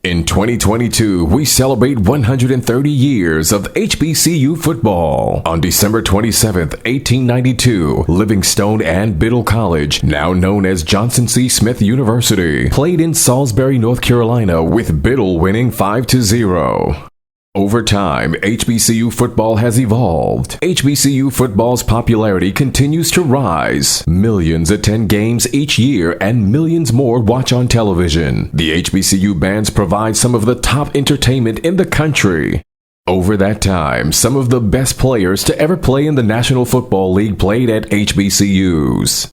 In 2022, we celebrate 130 years of HBCU football. On December 27th, 1892, Livingstone and Biddle College, now known as Johnson C. Smith University, played in Salisbury, North Carolina, with Biddle winning 5-0. Over time, HBCU football has evolved. HBCU football's popularity continues to rise. Millions attend games each year and millions more watch on television. The HBCU bands provide some of the top entertainment in the country. Over that time, some of the best players to ever play in the National Football League played at HBCUs.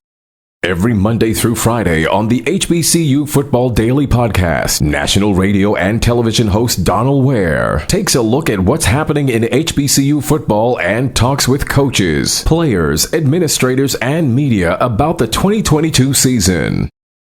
Every Monday through Friday on the HBCU Football Daily Podcast, national radio and television host Donald Ware takes a look at what's happening in HBCU football and talks with coaches, players, administrators, and media about the 2022 season.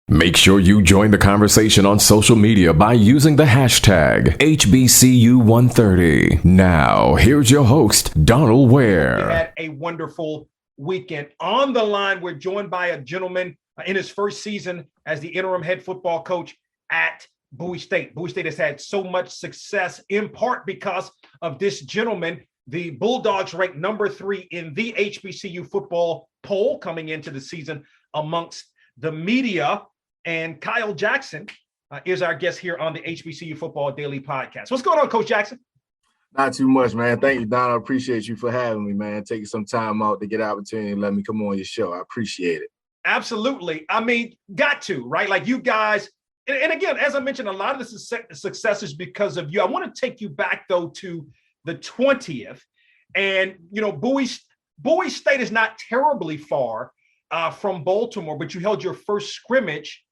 Make sure you join the conversation on social media by using the hashtag HBCU130. Now, here's your host, Donald Ware. We had a wonderful weekend. On the line, we're joined by a gentleman in his first season as the interim head football coach at Bowie State. Bowie State has had so much success in part because of this gentleman. The Bulldogs ranked number 3 in the HBCU football poll coming into the season amongst the media. And Kyle Jackson is our guest here on the HBCU Football Daily Podcast. What's going on, Coach Jackson? Not too much, man. Thank you, Don. I appreciate you for having me, man. Taking some time out to get an opportunity and let me come on your show. I appreciate it. Absolutely. I mean, got to, right? Like you guys, and again, as I mentioned, a lot of this success is because of you. I want to take you back, though, to the 20th. And, you know, Bowie State is not terribly far from Baltimore, but you held your first scrimmage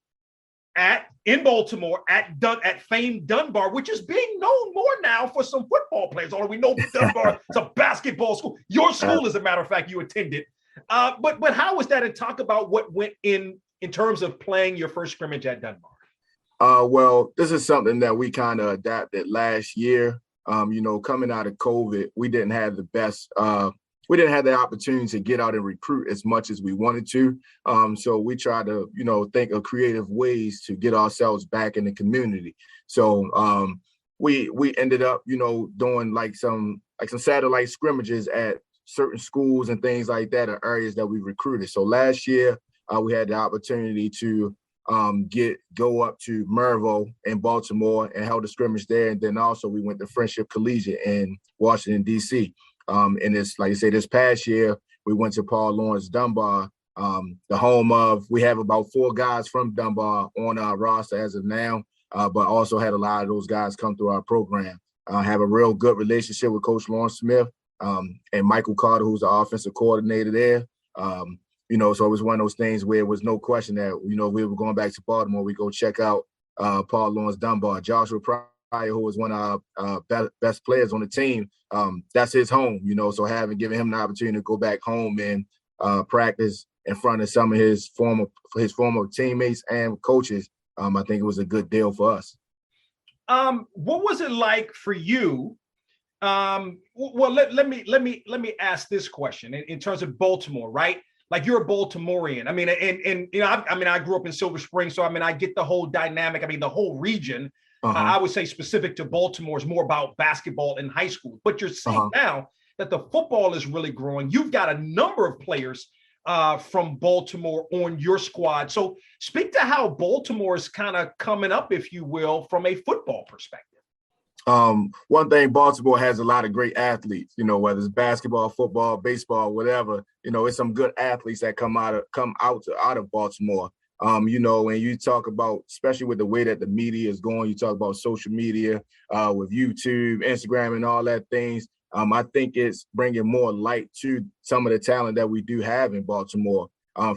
in Baltimore at famed Dunbar, which is being known more now for some football players. Although we know Dunbar is a basketball school. Your school, as a matter of fact, you attended. But how was that? And talk about what went in terms of playing your first scrimmage at Dunbar. Well, this is something that we kind of adapted last year. Coming out of COVID, we didn't have the best. We didn't have the opportunity to get out and recruit as much as we wanted to. So we tried to, think of creative ways to get ourselves back in the community. So we ended up, doing like some satellite scrimmages at certain schools and things like that, or areas that we recruited. So last year we had the opportunity to go up to Maryville in Baltimore and held a scrimmage there. And then also we went to Friendship Collegiate in Washington, D.C. And it's like I say, this past year, we went to Paul Lawrence Dunbar, the home of, we have about 4 guys from Dunbar on our roster as of now, but also had a lot of those guys come through our program. Have a real good relationship with Coach Lawrence Smith and Michael Carter, who's the offensive coordinator there. So it was one of those things where it was no question that, we were going back to Baltimore, we go check out Paul Lawrence Dunbar. Joshua Pryor, who was one of our best players on the team, that's his home, so given him the opportunity to go back home and practice in front of some of his former teammates and coaches, I think it was a good deal for us. What was it like for you? Let me ask this question in terms of Baltimore, right? Like you're a Baltimorean. I mean, I grew up in Silver Spring, so I get the whole dynamic. The whole region. I would say specific to Baltimore is more about basketball in high school. But you're seeing now that the football is really growing. You've got a number of players from Baltimore on your squad. So speak to how Baltimore is kind of coming up, if you will, from a football perspective. One thing, Baltimore has a lot of great athletes, whether it's basketball, football, baseball, whatever, it's some good athletes that come out of Baltimore. And you talk about, especially with the way that the media is going, you talk about social media with YouTube, Instagram, and all that things. I think it's bringing more light to some of the talent that we do have in Baltimore.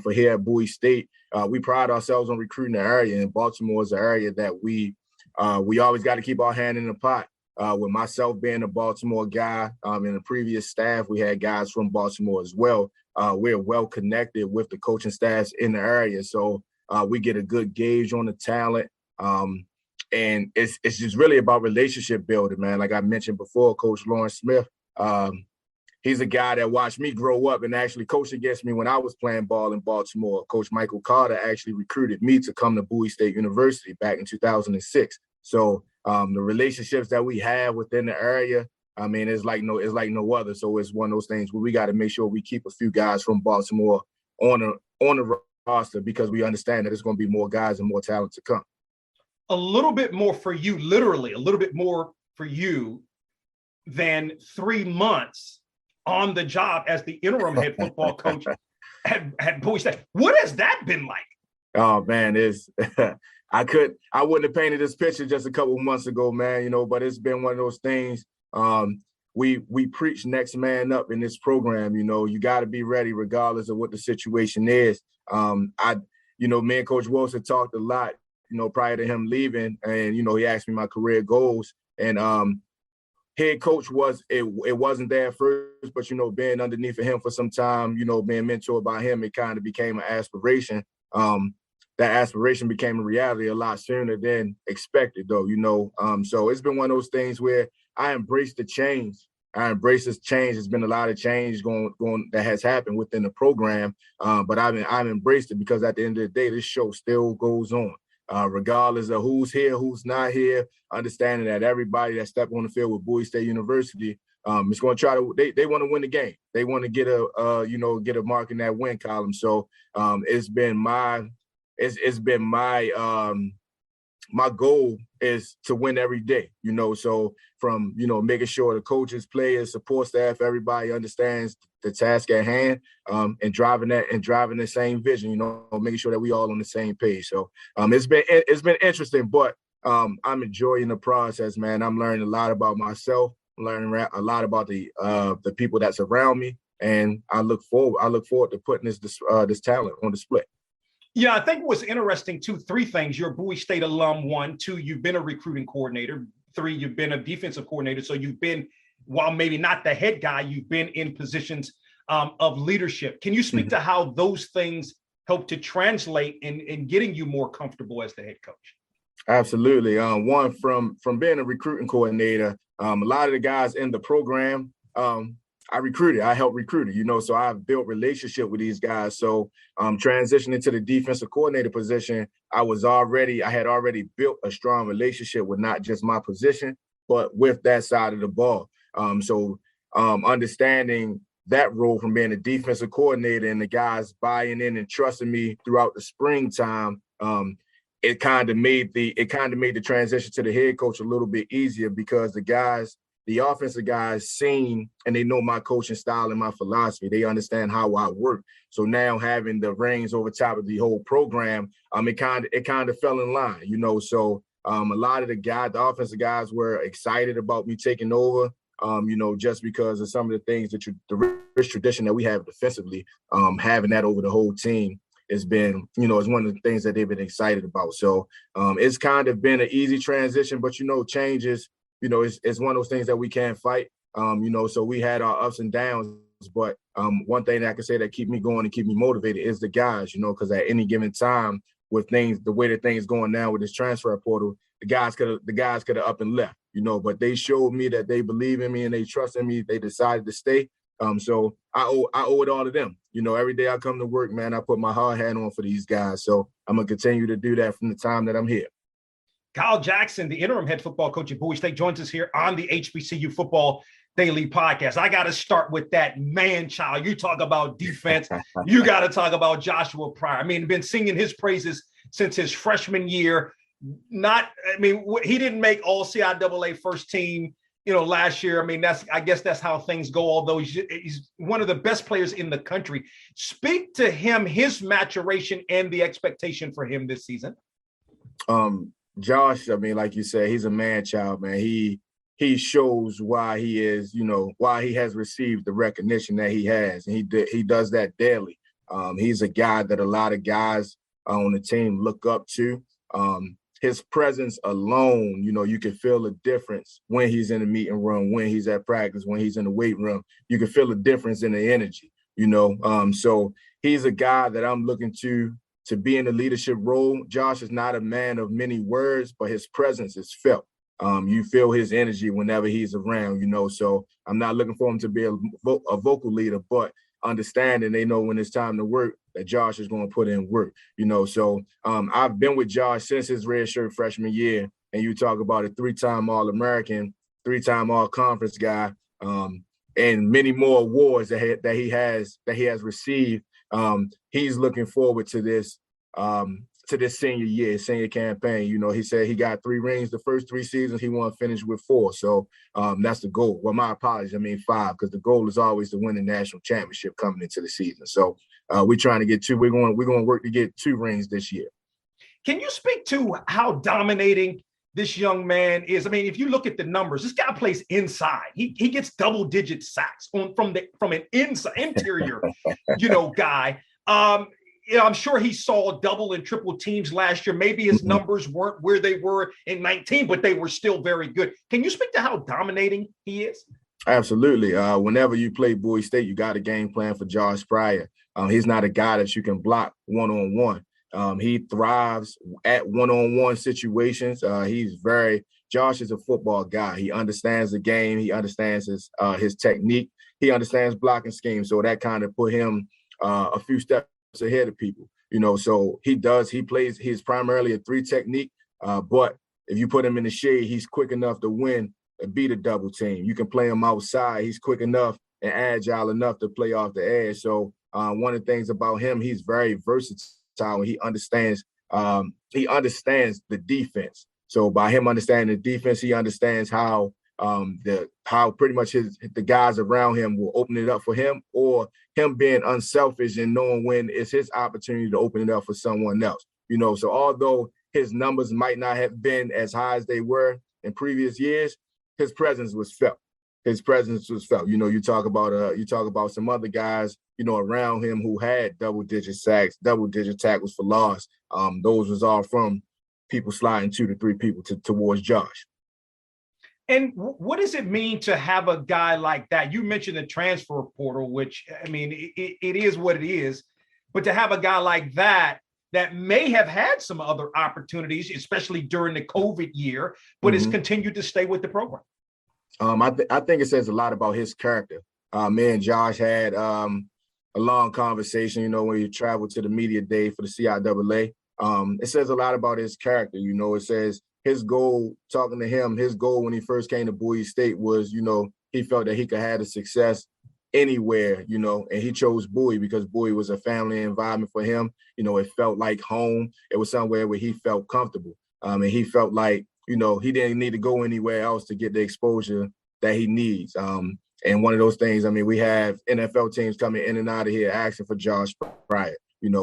For here at Bowie State, we pride ourselves on recruiting the area, and Baltimore is an area that we always got to keep our hand in the pot. With myself being a Baltimore guy, in the previous staff, we had guys from Baltimore as well. We're well connected with the coaching staffs in the area, so we get a good gauge on the talent. And it's just really about relationship building, man. Like I mentioned before, Coach Lawrence Smith, he's a guy that watched me grow up and actually coached against me when I was playing ball in Baltimore. Coach Michael Carter actually recruited me to come to Bowie State University back in 2006. So The relationships that we have within the area, I mean, it's like no other. So it's one of those things where we got to make sure we keep a few guys from Baltimore on the roster, because we understand that there's going to be more guys and more talent to come. A little bit more for you, literally, a little bit more for you than 3 months on the job as the interim head football coach at Bowie State. What has that been like? Oh man, I wouldn't have painted this picture just a couple of months ago, man, but it's been one of those things. We preach next man up in this program. You got to be ready regardless of what the situation is. Me and Coach Wilson talked a lot, prior to him leaving, and he asked me my career goals, and head coach it wasn't there at first, but being underneath of him for some time, being mentored by him, it kind of became an aspiration. That aspiration became a reality a lot sooner than expected, though. So it's been one of those things where I embrace the change. I embrace this change. There's been a lot of change going that has happened within the program, but I've embraced it, because at the end of the day, this show still goes on. Regardless of who's here, who's not here, understanding that everybody that stepped on the field with Bowie State University is going to try to. They want to win the game. They want to get a mark in that win column. So it's been my my goal is to win every day. So from making sure the coaches, players, support staff, everybody understands the task at hand, and driving the same vision, making sure that we all on the same page. So it's been interesting, but I'm enjoying the process, man. I'm learning a lot about myself. I'm learning a lot about the people that's around me, and I look forward to putting this talent on display. Yeah, I think what's interesting too, 3 things. You're a Bowie State alum, 1. 2, you've been a recruiting coordinator. 3, you've been a defensive coordinator. So you've been, while maybe not the head guy, you've been in positions of leadership. Can you speak to how those things help to translate in getting you more comfortable as the head coach? Absolutely. One, from being a recruiting coordinator, a lot of the guys in the program, I helped recruit, so I've built relationship with these guys. So transitioning to the defensive coordinator position, I had already built a strong relationship with not just my position, but with that side of the ball. So understanding that role from being a defensive coordinator and the guys buying in and trusting me throughout the springtime, it kind of made the transition to the head coach a little bit easier, because the offensive guys seen and they know my coaching style and my philosophy. They understand how I work. So now having the reins over top of the whole program, it kind of fell in line, So a lot of the offensive guys were excited about me taking over, just because of some of the things the rich tradition that we have defensively, having that over the whole team has been, it's one of the things that they've been excited about. So it's kind of been an easy transition, but changes. It's one of those things that we can't fight, so we had our ups and downs. But one thing that I can say that keep me going and keep me motivated is the guys, because at any given time with the way that things going now with this transfer portal, the guys could have up and left, but they showed me that they believe in me and they trust in me. They decided to stay. So I owe it all to them. Every day I come to work, man, I put my hard hat on for these guys. So I'm going to continue to do that from the time that I'm here. Kyle Jackson, the interim head football coach at Bowie State, joins us here on the HBCU Football Daily Podcast. I got to start with that man-child. You talk about defense. You got to talk about Joshua Pryor. Been singing his praises since his freshman year. He didn't make all CIAA first team, last year. I guess that's how things go, although he's one of the best players in the country. Speak to him, his maturation, and the expectation for him this season. Josh, like you said, he's a man-child, man. He shows why he is, why he has received the recognition that he has. And he does that daily. He's a guy that a lot of guys on the team look up to. His presence alone, you can feel a difference when he's in the meeting room, when he's at practice, when he's in the weight room. You can feel a difference in the energy, So he's a guy that I'm looking to be in a leadership role. Josh is not a man of many words, but his presence is felt. You feel his energy whenever he's around, So I'm not looking for him to be a vocal leader, but understanding they know when it's time to work that Josh is going to put in work, So I've been with Josh since his redshirt freshman year, and you talk about a 3-time All-American, 3-time All-Conference guy, and many more awards that he has received. He's looking forward to this senior campaign. You know, he said he got 3 rings the first 3 seasons. He want to finish with 4. So that's the goal. Well, my apologies. I mean 5, because the goal is always to win the national championship coming into the season. So we're trying to get 2. We're going to work to get 2 rings this year. Can you speak to how dominating this young man is? I mean, if you look at the numbers, this guy plays inside. He gets double-digit sacks from an interior, guy. I'm sure he saw double and triple teams last year. Maybe his numbers weren't where they were in 19, but they were still very good. Can you speak to how dominating he is? Absolutely. Whenever you play Bowie State, you got a game plan for Josh Pryor. He's not a guy that you can block one-on-one. He thrives at one-on-one situations. Josh is a football guy. He understands the game. He understands his technique. He understands blocking schemes. So that kind of put him a few steps ahead of people, so he's primarily a 3 technique, but if you put him in the shade, he's quick enough to win and beat a double team. You can play him outside. He's quick enough and agile enough to play off the edge. So one of the things about him, he's very versatile, and he understands the defense. So by him understanding the defense, he understands how pretty much the guys around him will open it up for him, or him being unselfish and knowing when it's his opportunity to open it up for someone else. So although his numbers might not have been as high as they were in previous years, his presence was felt. You talk about some other guys, around him who had double-digit sacks, double-digit tackles for loss. Those was all from people sliding 2 to 3 people towards Josh. And what does it mean to have a guy like that? You mentioned the transfer portal, which, I mean, it is what it is. But to have a guy like that may have had some other opportunities, especially during the COVID year, but has continued to stay with the program. I think it says a lot about his character. Me and Josh had a long conversation, when he traveled to the media day for the CIAA. It says a lot about his character. It says his goal, talking to him, his goal when he first came to Bowie State was, he felt that he could have the success anywhere, and he chose Bowie because Bowie was a family environment for him. It felt like home. It was somewhere where he felt comfortable. And he felt like, he didn't need to go anywhere else to get the exposure that he needs. And one of those things, we have NFL teams coming in and out of here asking for Josh Pryor,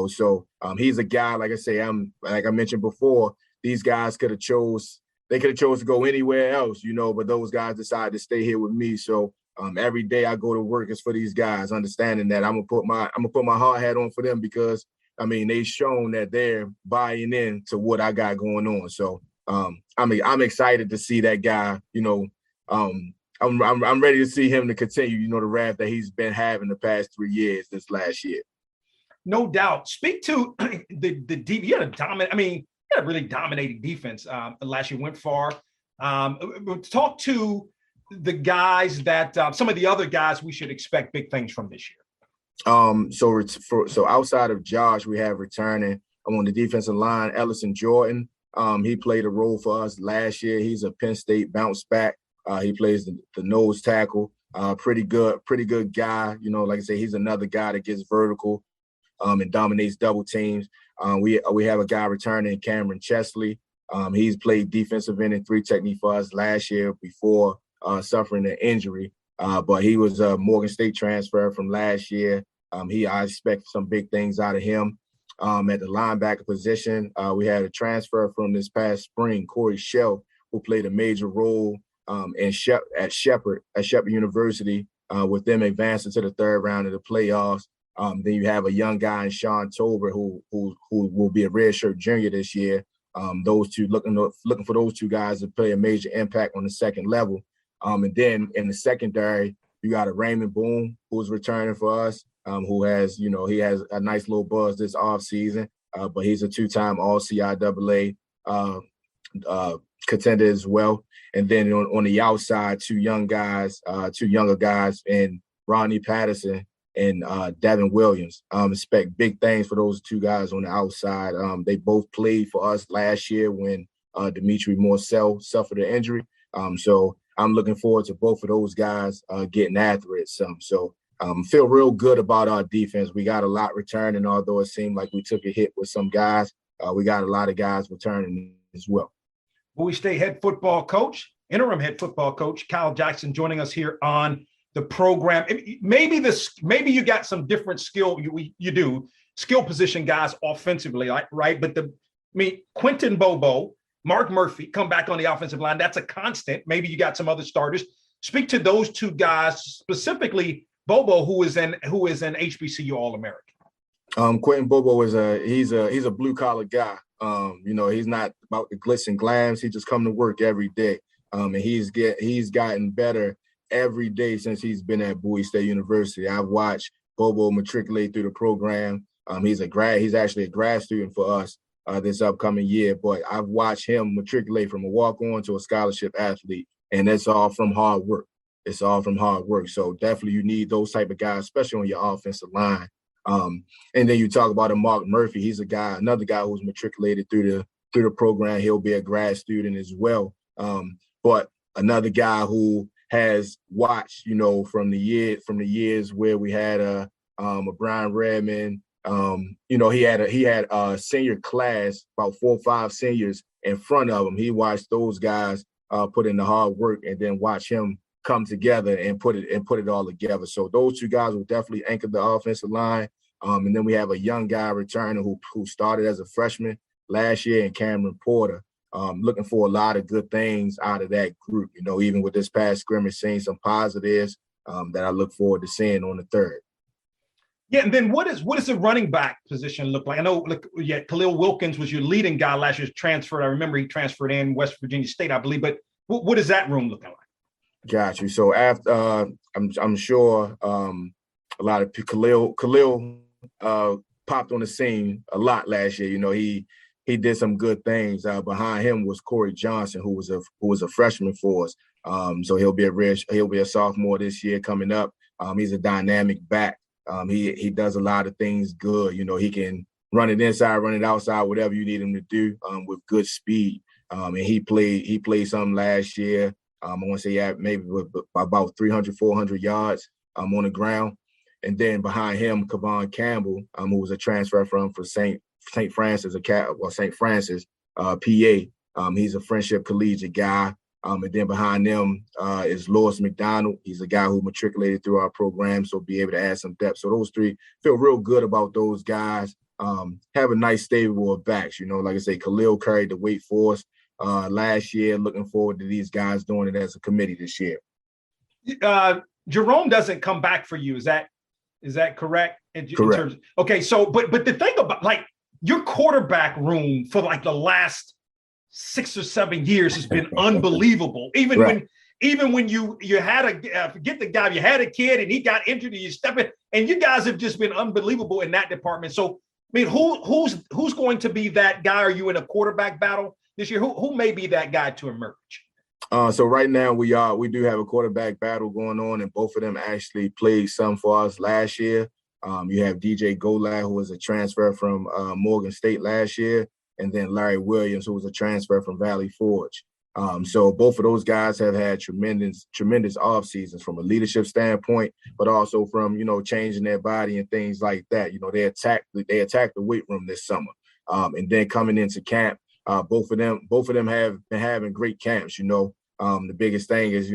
so he's a guy, like I say, like I mentioned before, these guys could have chose to go anywhere else, but those guys decided to stay here with me. So every day I go to work is for these guys, understanding that I'm gonna put my hard hat on for them because they've shown that they're buying in to what I got going on. So I'm excited to see that guy. I'm ready to see him to continue, the rap that he's been having the past 3 years, this last year. No doubt. Speak to the deep. You had a really dominating defense last year. Went far. Talk to the guys that some of the other guys we should expect big things from this year. So outside of Josh, we have returning on the defensive line, Ellison Jordan. He played a role for us last year. He's a Penn State bounce back. He plays the nose tackle. Pretty good guy. Like I say, he's another guy that gets vertical and dominates double teams. We have a guy returning, Cameron Chesley. He's played defensive end and 3 technique for us last year before suffering an injury. But he was a Morgan State transfer from last year. I expect some big things out of him. At the linebacker position, we had a transfer from this past spring, Corey Shell, who played a major role at Shepherd University, with them advancing to the 3rd round of the playoffs. Then you have a young guy in Sean Tober who will be a redshirt junior this year. Those two looking for those 2 guys to play a major impact on the second level. And then in the secondary, you got a Raymond Boone who's returning for us, who has, he has a nice little buzz this offseason, but he's a 2-time All-CIAA contender as well. And then on the outside, 2 younger guys, and Rodney Patterson and Devin Williams. Expect big things for those 2 guys on the outside. They both played for us last year when Dimitri Morcel suffered an injury. So I'm looking forward to both of those guys getting after it some. So feel real good about our defense. We got a lot returning, although it seemed like we took a hit with some guys. We got a lot of guys returning as well. Bowie State head football coach, interim head football coach, Kyle Jackson, joining us here on the program. Maybe you got some different skill. You do skill position guys offensively, right? But Quentin Bobo, Mark Murphy come back on the offensive line. That's a constant. Maybe you got some other starters. Speak to those two guys, specifically Bobo, who is an HBCU All-American. Quentin Bobo he's a blue collar guy. He's not about the glitz and glams. He just come to work every day. And he's gotten better every day since he's been at Bowie State University. I've watched Bobo matriculate through the program. He's actually a grad student for us this upcoming year, but I've watched him matriculate from a walk-on to a scholarship athlete, and that's all from hard work. It's all from hard work. So definitely you need those type of guys, especially on your offensive line. And then you talk about Mark Murphy. He's another guy who's matriculated through the program. He'll be a grad student as well. But another guy who has watched, from the years where we had a Brian Redmond. He had a senior class, about 4 or 5 seniors in front of him. He watched those guys put in the hard work, and then watch him come together and put it all together. So those two guys will definitely anchor the offensive line. And then we have a young guy returning who started as a freshman last year in Cameron Porter. Looking for a lot of good things out of that group. Even with this past scrimmage, seeing some positives that I look forward to seeing on the 3rd. Yeah, and then what does the running back position look like? I know, Khalil Wilkins was your leading guy last year, transferred. I remember he transferred in West Virginia State, I believe. But what does that room look like? Got you. So after I'm sure a lot of Khalil popped on the scene a lot last year. He did some good things. Behind him was Corey Johnson, who was a freshman for us. So he'll be a sophomore this year coming up. He's a dynamic back. He does a lot of things good. He can run it inside, run it outside, whatever you need him to do with good speed. And he played some last year. I want to say he had maybe about 300, 400 yards on the ground. And then behind him, Kavon Campbell, who was a transfer from St. Francis, PA. He's a Friendship Collegiate guy. And then behind them is Lois McDonald. He's a guy who matriculated through our program, so be able to add some depth. So those three, feel real good about those guys. Have a nice stable of backs. Like I say, Khalil carried the weight for us last year. Looking forward to these guys doing it as a committee this year. Jerome doesn't come back for you. Is that correct? Correct. Okay, so but the thing about your quarterback room for the last 6 or 7 years has been unbelievable. Even when you had forget the guy, you had a kid and he got injured and you step in, and you guys have just been unbelievable in that department. So who's going to be that guy? Are you in a quarterback battle this year? Who may be that guy to emerge? So right now we do have a quarterback battle going on, and both of them actually played some for us last year. You have DJ Golad, who was a transfer from Morgan State last year, and then Larry Williams, who was a transfer from Valley Forge. So both of those guys have had tremendous off seasons from a leadership standpoint, but also from changing their body and things like that. They attacked the weight room this summer, and then coming into camp, both of them have been having great camps. The biggest thing is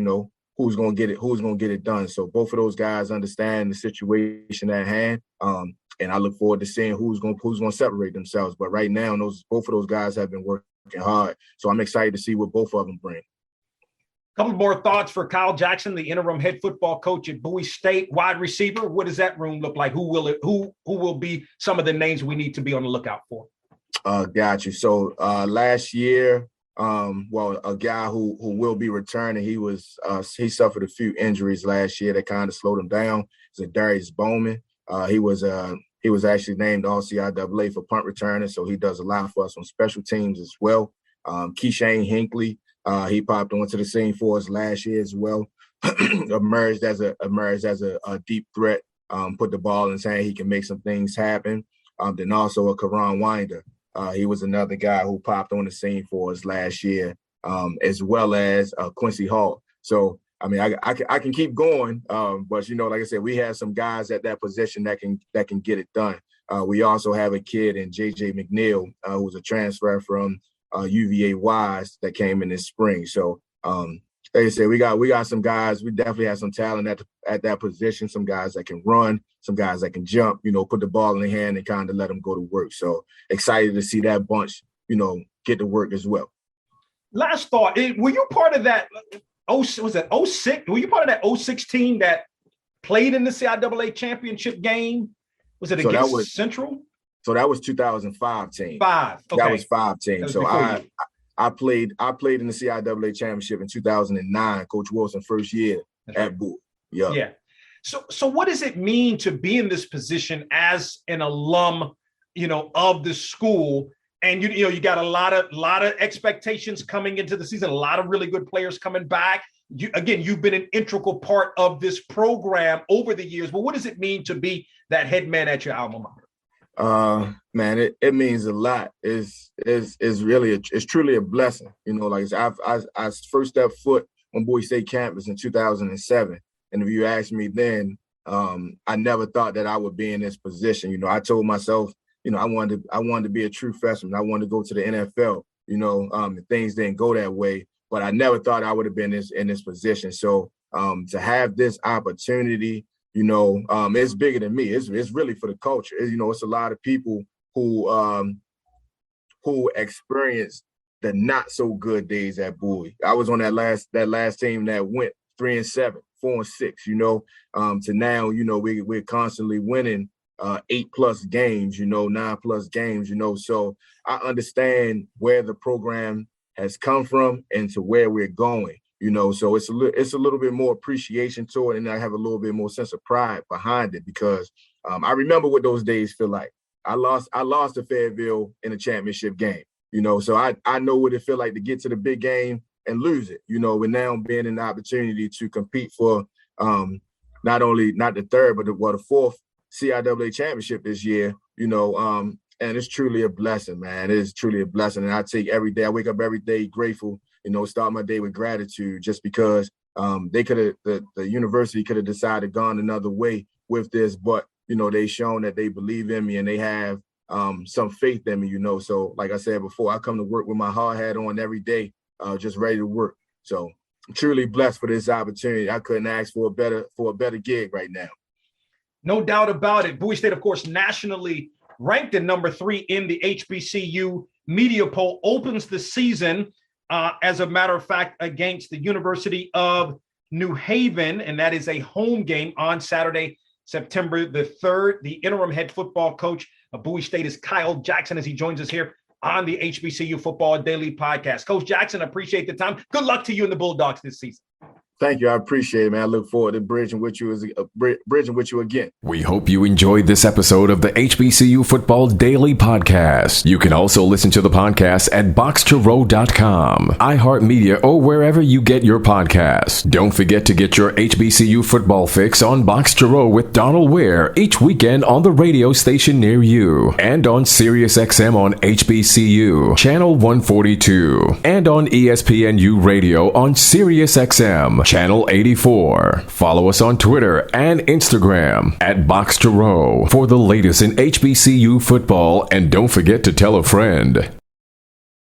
who's gonna get it done. So both of those guys understand the situation at hand. And I look forward to seeing who's gonna separate themselves. But right now, both of those guys have been working hard. So I'm excited to see what both of them bring. A couple more thoughts for Kyle Jackson, the interim head football coach at Bowie State. Wide receiver, what does that room look like? Who will be some of the names we need to be on the lookout for? Got you. So last year, a guy who will be returning, he suffered a few injuries last year that kind of slowed him down. It's Darius Bowman. He was actually named all CIAA for punt returner, so he does a lot for us on special teams as well. Keishane Hinckley, he popped onto the scene for us last year as well. emerged as a deep threat. Put the ball in his hand, he can make some things happen. Then also a Karan Winder. He was another guy who popped on the scene for us last year, as well as Quincy Hall. So, I mean, I can keep going, but, like I said, we have some guys at that position that can get it done. We also have a kid in J.J. McNeil, who's a transfer from UVA Wise that came in this spring. So, like I said, we got some guys. We definitely have some talent at that position. Some guys that can run, some guys that can jump. Put the ball in their hand and kind of let them go to work. So excited to see that bunch, get to work as well. Last thought: were you part of that? Was it 06? Were you part of that 06 team that played in the CIAA championship game? Was it against Central? So that was 2005 team. Okay. That was 5 team. So I played in the CIAA championship in 2009. Coach Wilson first year at Bowie. Yeah. So what does it mean to be in this position as an alum, of the school? And you got a lot of expectations coming into the season. A lot of really good players coming back. You've been an integral part of this program over the years. But what does it mean to be that head man at your alma mater? Man, it means a lot. It's truly a blessing. Like I first stepped foot on Bowie State campus in 2007, and if you asked me then, I never thought that I would be in this position. I told myself, I wanted to be a true freshman. I wanted to go to the NFL. Things didn't go that way, but I never thought I would have been in this position. So to have this opportunity, it's bigger than me. It's really for the culture. It's a lot of people who experienced the not so good days at Bowie. I was on that last team that went 3-7, 4-6. To now, we're constantly winning 8+ games, 9+ games. So I understand where the program has come from and to where we're going. So it's a little bit more appreciation to it, and I have a little bit more sense of pride behind it because I remember what those days feel like. I lost to Fayetteville in a championship game, so I know what it feel like to get to the big game and lose it, and now being an opportunity to compete for not the third, but the fourth CIAA championship this year, and it's truly a blessing, man. It is truly a blessing, and I wake up every day grateful. Start my day with gratitude just because the university could have decided gone another way with this, but they've shown that they believe in me and they have some faith in me. So like I said before, I come to work with my hard hat on every day, just ready to work. So I'm truly blessed for this opportunity. I couldn't ask for a better gig right now. No doubt about it. Bowie State, of course, nationally ranked at number 3 in the HBCU media poll, opens the season, as a matter of fact, against the University of New Haven, and that is a home game on Saturday, September the 3rd. The interim head football coach of Bowie State is Kyle Jackson, as he joins us here on the HBCU Football Daily Podcast. Coach Jackson, appreciate the time. Good luck to you and the Bulldogs this season. Thank you. I appreciate it, man. I look forward to bridging with you again. We hope you enjoyed this episode of the HBCU Football Daily Podcast. You can also listen to the podcast at BOXTOROW.com, iHeartMedia, or wherever you get your podcasts. Don't forget to get your HBCU football fix on BOXTOROW with Donald Ware each weekend on the radio station near you, and on SiriusXM on HBCU, Channel 142, and on ESPNU Radio on SiriusXM, Channel 84. Follow us on Twitter and Instagram at BOXTOROW for the latest in HBCU football, and don't forget to tell a friend.